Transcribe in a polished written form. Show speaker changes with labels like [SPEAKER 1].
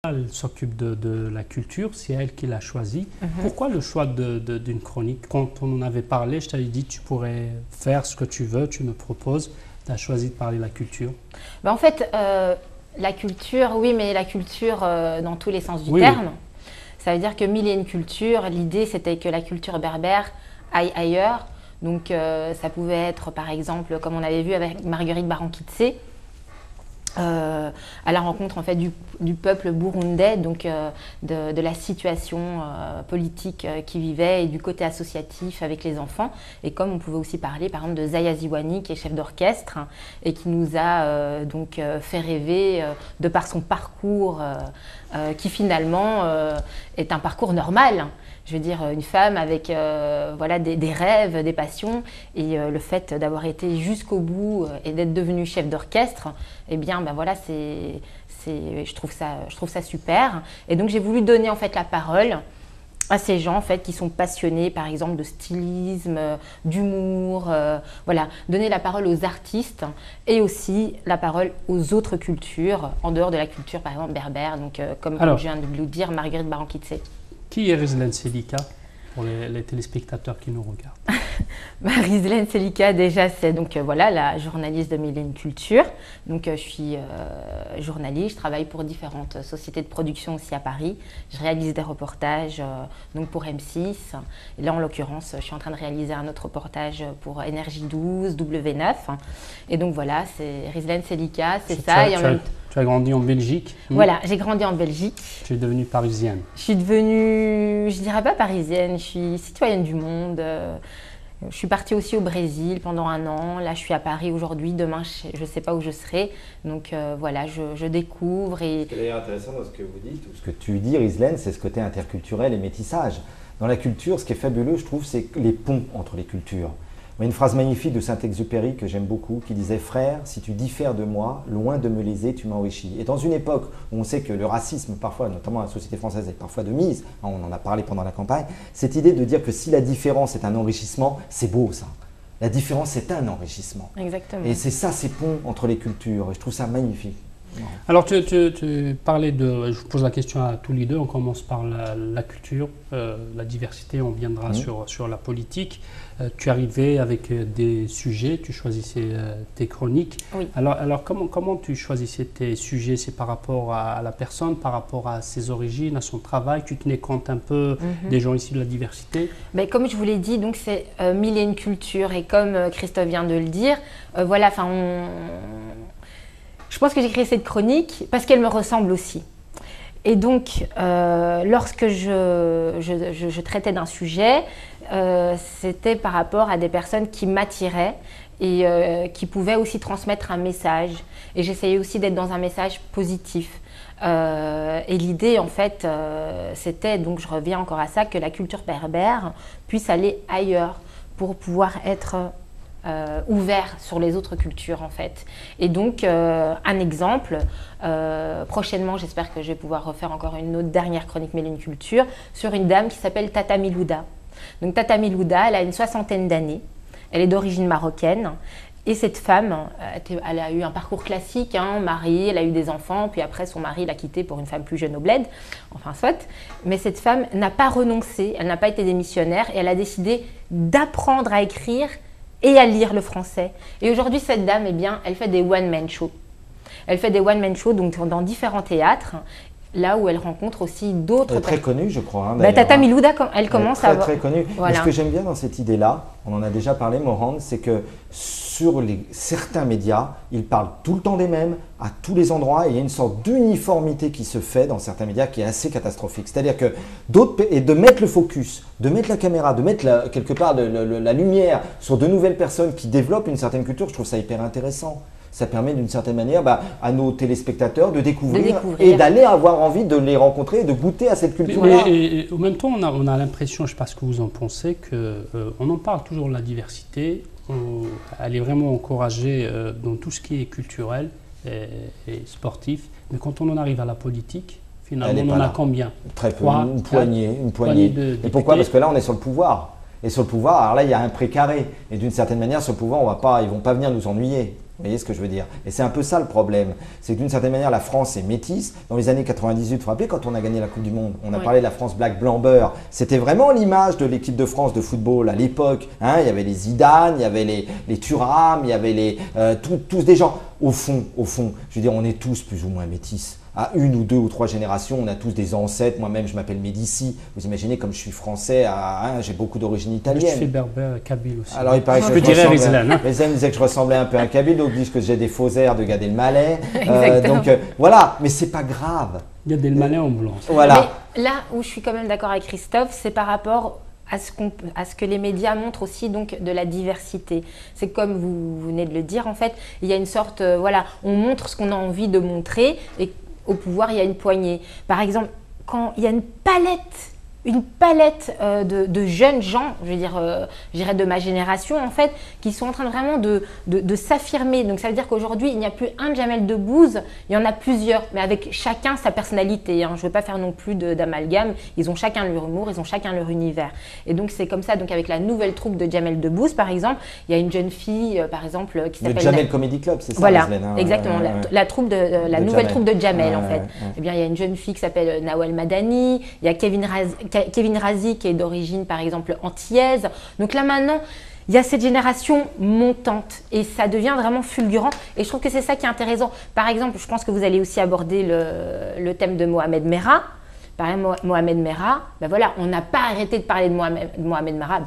[SPEAKER 1] Elle s'occupe de la culture, c'est elle qui l'a choisi. Pourquoi le choix d'une chronique? Quand on en avait parlé, je t'avais dit tu pourrais faire ce que tu veux, tu me proposes. Tu as choisi de parler de la culture.
[SPEAKER 2] Ben en fait, la culture, oui, mais la culture dans tous les sens du
[SPEAKER 1] Oui,
[SPEAKER 2] terme.
[SPEAKER 1] oui.
[SPEAKER 2] Ça veut dire que mille et une cultures, l'idée c'était que la culture berbère aille ailleurs. Donc ça pouvait être par exemple, comme on avait vu avec Marguerite Barankitse, à la rencontre en fait du peuple burundais, donc de la situation politique qui vivait et du côté associatif avec les enfants. Et comme on pouvait aussi parler par exemple de Zaya Ziwani qui est chef d'orchestre et qui nous a donc fait rêver de par son parcours qui finalement est un parcours normal. Je veux dire, une femme avec voilà, des rêves, des passions, et le fait d'avoir été jusqu'au bout et d'être devenue chef d'orchestre, eh bien, ben voilà, je trouve ça super. Et donc, j'ai voulu donner en fait la parole à ces gens en fait qui sont passionnés, par exemple, de stylisme, d'humour, voilà, donner la parole aux artistes et aussi la parole aux autres cultures, en dehors de la culture, par exemple, berbère, donc comme je viens de le dire, Marguerite Barankitse.
[SPEAKER 1] Qui est Rizlen Selika pour les téléspectateurs qui nous regardent?
[SPEAKER 2] Rizlen Selika, déjà, c'est donc voilà, la journaliste de Mille et une Culture. Donc, je suis journaliste, je travaille pour différentes sociétés de production aussi à Paris. Je réalise des reportages donc pour M6. Et là, en l'occurrence, je suis en train de réaliser un autre reportage pour Énergie 12, W9. Et donc, voilà, c'est Rizlen Selika, c'est ça.
[SPEAKER 1] Tu as grandi en Belgique.
[SPEAKER 2] Voilà, j'ai grandi en Belgique.
[SPEAKER 1] Tu es devenue parisienne.
[SPEAKER 2] Je suis devenue, je dirais pas parisienne, je suis citoyenne du monde. Je suis partie aussi au Brésil pendant 1 an. Là, je suis à Paris aujourd'hui. Demain, je ne sais pas où je serai. Donc voilà, je découvre.
[SPEAKER 3] Ce qui est d'ailleurs intéressant dans ce que vous dites, ou ce que tu dis, Rizlen, c'est ce côté interculturel et métissage. Dans la culture, ce qui est fabuleux, je trouve, c'est les ponts entre les cultures. Il y a une phrase magnifique de Saint-Exupéry que j'aime beaucoup qui disait « Frère, si tu diffères de moi, loin de me léser, tu m'enrichis ». Et dans une époque où on sait que le racisme, parfois, notamment dans la société française, est parfois de mise, on en a parlé pendant la campagne, cette idée de dire que si la différence est un enrichissement, c'est beau ça. La différence, c'est un enrichissement.
[SPEAKER 2] Exactement.
[SPEAKER 3] Et c'est ça, ces ponts entre les cultures. Et je trouve ça magnifique.
[SPEAKER 1] Alors, tu parlais de… Je vous pose la question à tous les deux. On commence par la culture, la diversité. On viendra sur la politique. Tu arrivais avec des sujets, tu choisissais tes chroniques.
[SPEAKER 2] Oui.
[SPEAKER 1] Alors comment tu choisissais tes sujets? C'est par rapport à la personne, par rapport à ses origines, à son travail? Tu tenais compte un peu des gens issus de la diversité?
[SPEAKER 2] Ben, comme je vous l'ai dit, donc c'est Mille et une Culture. Et comme Christophe vient de le dire, voilà, je pense que j'ai créé cette chronique parce qu'elle me ressemble aussi. Et donc, lorsque je traitais d'un sujet, c'était par rapport à des personnes qui m'attiraient et qui pouvaient aussi transmettre un message. Et j'essayais aussi d'être dans un message positif. Et l'idée, en fait, c'était, donc je reviens encore à ça, que la culture berbère puisse aller ailleurs pour pouvoir être ouvert sur les autres cultures en fait. Et donc un exemple, prochainement j'espère que je vais pouvoir refaire encore une autre dernière chronique Mille et une Culture sur une dame qui s'appelle Tata Milouda. Donc Tata Milouda, elle a une 60aine d'années, elle est d'origine marocaine. Et cette femme, elle a eu un parcours classique, mariée, elle a eu des enfants, puis après son mari l'a quittée pour une femme plus jeune au bled, enfin soit. Mais cette femme n'a pas renoncé, elle n'a pas été démissionnaire et elle a décidé d'apprendre à écrire et à lire le français. Et aujourd'hui, cette dame, eh bien, elle fait des one-man shows. Elle fait des one-man shows donc, dans différents théâtres, là où elle rencontre aussi d'autres…
[SPEAKER 3] Elle est très connue, je crois.
[SPEAKER 2] Tata Milouda, elle commence à…
[SPEAKER 3] Très connue.
[SPEAKER 2] Voilà.
[SPEAKER 3] Et ce que j'aime bien dans cette idée-là, on en a déjà parlé, Morand, c'est que sur certains médias, ils parlent tout le temps des mêmes, à tous les endroits, et il y a une sorte d'uniformité qui se fait dans certains médias qui est assez catastrophique. C'est-à-dire que et de mettre le focus, de mettre la caméra, de mettre quelque part la lumière sur de nouvelles personnes qui développent une certaine culture, je trouve ça hyper intéressant. Ça permet d'une certaine manière à nos téléspectateurs de découvrir et d'aller avoir envie de les rencontrer et de goûter à cette culture-là.
[SPEAKER 1] Et en même temps, on a l'impression, je ne sais pas ce que vous en pensez, qu'on en parle toujours de la diversité. Elle est vraiment encouragée dans tout ce qui est culturel et sportif. Mais quand on en arrive à la politique, finalement, on en a combien?
[SPEAKER 3] Très peu, une poignée. Et pourquoi? Parce que là, on est sur le pouvoir. Et sur le pouvoir, alors là, il y a un précaré. Et d'une certaine manière, sur le pouvoir, ils ne vont pas venir nous ennuyer. voyez ce que je veux dire? Et c'est un peu ça le problème. C'est que d'une certaine manière, la France est métisse. Dans les années 98, vous vous rappelez quand on a gagné la Coupe du Monde, on a parlé de la France black, blanc, beurre. C'était vraiment l'image de l'équipe de France de football à l'époque. Hein, il y avait les Zidane, il y avait les Thuram, il y avait tous des gens. Au fond, je veux dire, on est tous plus ou moins métis. À 1 ou 2 ou 3 générations, on a tous des ancêtres. Moi-même, je m'appelle Médici. Vous imaginez, comme je suis français, j'ai beaucoup d'origine italienne.
[SPEAKER 1] Je suis berbère, kabyle aussi.
[SPEAKER 3] Alors, il paraît que
[SPEAKER 1] je dirais Rizlan.
[SPEAKER 3] Rizlan disait que je ressemblais un peu à un kabyle, donc disent que j'ai des faux airs de Gad Elmaleh. Donc, voilà, mais c'est pas grave.
[SPEAKER 1] Gad Elmaleh en blanc.
[SPEAKER 3] Voilà.
[SPEAKER 2] Mais là où je suis quand même d'accord avec Christophe, c'est par rapport à ce que les médias montrent aussi donc de la diversité. C'est comme vous venez de le dire, en fait, il y a une sorte, voilà, on montre ce qu'on a envie de montrer et au pouvoir, il y a une poignée. Par exemple, quand il y a une palette de jeunes gens, je dirais de ma génération en fait, qui sont en train vraiment de s'affirmer. Donc ça veut dire qu'aujourd'hui, il n'y a plus un Jamel Debbouze, il y en a plusieurs, mais avec chacun sa personnalité. Hein. Je ne veux pas faire non plus d'amalgame. Ils ont chacun leur humour, ils ont chacun leur univers. Et donc c'est comme ça. Donc avec la nouvelle troupe de Jamel Debbouze, par exemple, il y a une jeune fille, par exemple, qui s'appelle…
[SPEAKER 3] Le Jamel Comedy Club, c'est ça?
[SPEAKER 2] Voilà,
[SPEAKER 3] Rizlan, hein,
[SPEAKER 2] exactement. La troupe la nouvelle troupe de Jamel, en fait.
[SPEAKER 3] Ouais.
[SPEAKER 2] Eh bien, il y a une jeune fille qui s'appelle Nawal Madani. Il y a Kevin Razi qui est d'origine par exemple antillaise. Donc là maintenant, il y a cette génération montante et ça devient vraiment fulgurant et je trouve que c'est ça qui est intéressant. Par exemple, je pense que vous allez aussi aborder le thème de Mohamed Merah. Par exemple, Mohamed Merah, ben voilà, on n'a pas arrêté de parler de Mohamed Merah.